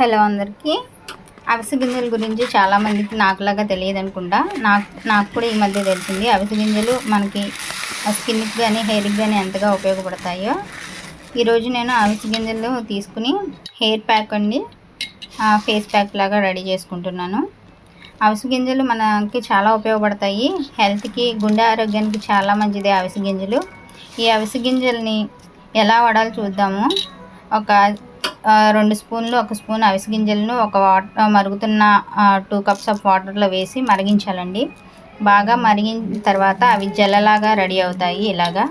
Hello అందరికీ. అవిసె గింజల గురించి చాలామందికి నాకులాగా తెలియదు అనుకుంటా. నాకు కూడా ఈ మధ్య తెలిసింది. అవిసె గింజలు మనకి స్కిన్కి కానీ హెయిర్కి కానీ ఎంతగా ఉపయోగపడతాయో. ఈరోజు నేను అవిసె గింజలు తీసుకుని హెయిర్ ప్యాక్ అండి, ఫేస్ ప్యాక్ లాగా రెడీ చేసుకుంటున్నాను. అవిసె గింజలు మనకి చాలా ఉపయోగపడతాయి. హెల్త్కి, గుండె ఆరోగ్యానికి చాలా మంచిది అవిసె గింజలు. ఈ అవిసె గింజల్ని ఎలా వాడాలో చూద్దాము. ఒక 2 స్పూన్లు, 1 స్పూన్ అవిసె గింజలను మరుగుతున్న 2 కప్స్ ఆఫ్ వాటర్లో వేసి మరిగించాలండి. బాగా మరిగిన తర్వాత అవి జల్లలాగా రెడీ అవుతాయి. ఇలాగా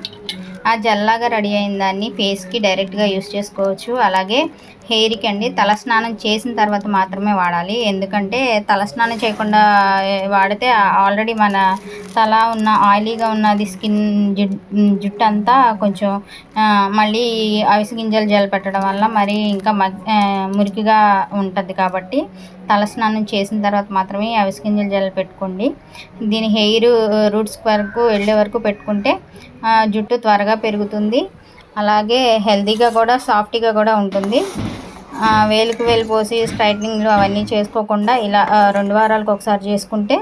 ఆ జల్లలాగా రెడీ అయిన దాన్ని ఫేస్కి డైరెక్ట్గా యూస్ చేసుకోవచ్చు. అలాగే హెయిర్కి అండి, తలస్నానం చేసిన తర్వాత మాత్రమే వాడాలి. ఎందుకంటే తలస్నానం చేయకుండా వాడితే ఆల్రెడీ మన తల ఉన్న ఆయిలీగా ఉన్నది స్కిన్ జుట్టు అంతా కొంచెం మళ్ళీ అవిసె గింజలు జెల్ పెట్టడం వల్ల మరి ఇంకా మురికిగా ఉంటుంది. కాబట్టి తలస్నానం చేసిన తర్వాత మాత్రమే అవిసె గింజలు జెల్ పెట్టుకోండి. దీని హెయిర్ రూట్స్ వరకు వెళ్ళే వరకు పెట్టుకుంటే జుట్టు త్వరగా పెరుగుతుంది. అలాగే హెల్తీగా కూడా, సాఫ్ట్గా కూడా ఉంటుంది. వేలుకు వేలు పోసి స్ట్రైట్నింగ్లు అవన్నీ చేసుకోకుండా ఇలా 2 వారాలకు ఒకసారి చేసుకుంటే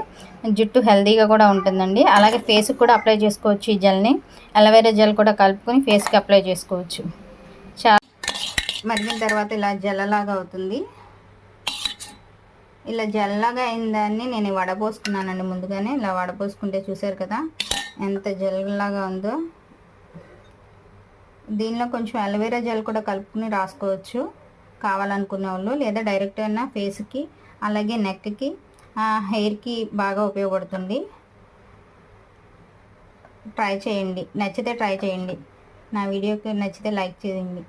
జుట్టు హెల్తీగా కూడా ఉంటుందండి. అలాగే ఫేస్కి కూడా అప్లై చేసుకోవచ్చు. ఈ జెల్ని అలోవెరా జెల్ కూడా కలుపుకొని ఫేస్కి అప్లై చేసుకోవచ్చు. చాలా మరిగిన తర్వాత ఇలా జెల్లలాగా అవుతుంది. ఇలా జెల్లలాగా అయిన దాన్ని నేను వడపోసుకున్నానండి. ముందుగానే ఇలా వడపోసుకుంటే చూసారు కదా ఎంత జెల్లాగా ఉందో. దీనిలో కొంచెం అలోవెరా జెల్ కూడా కలుపుకుని రాసుకోవచ్చు కావాలనుకునే వాళ్ళు, లేదా డైరెక్ట్ అయినా ఫేస్కి, అలాగే నెక్కి, హెయిర్కి బాగా ఉపయోగపడుతుంది. ట్రై చేయండి, నచ్చితే ట్రై చేయండి. నా వీడియోకి నచ్చితే లైక్ చేయండి.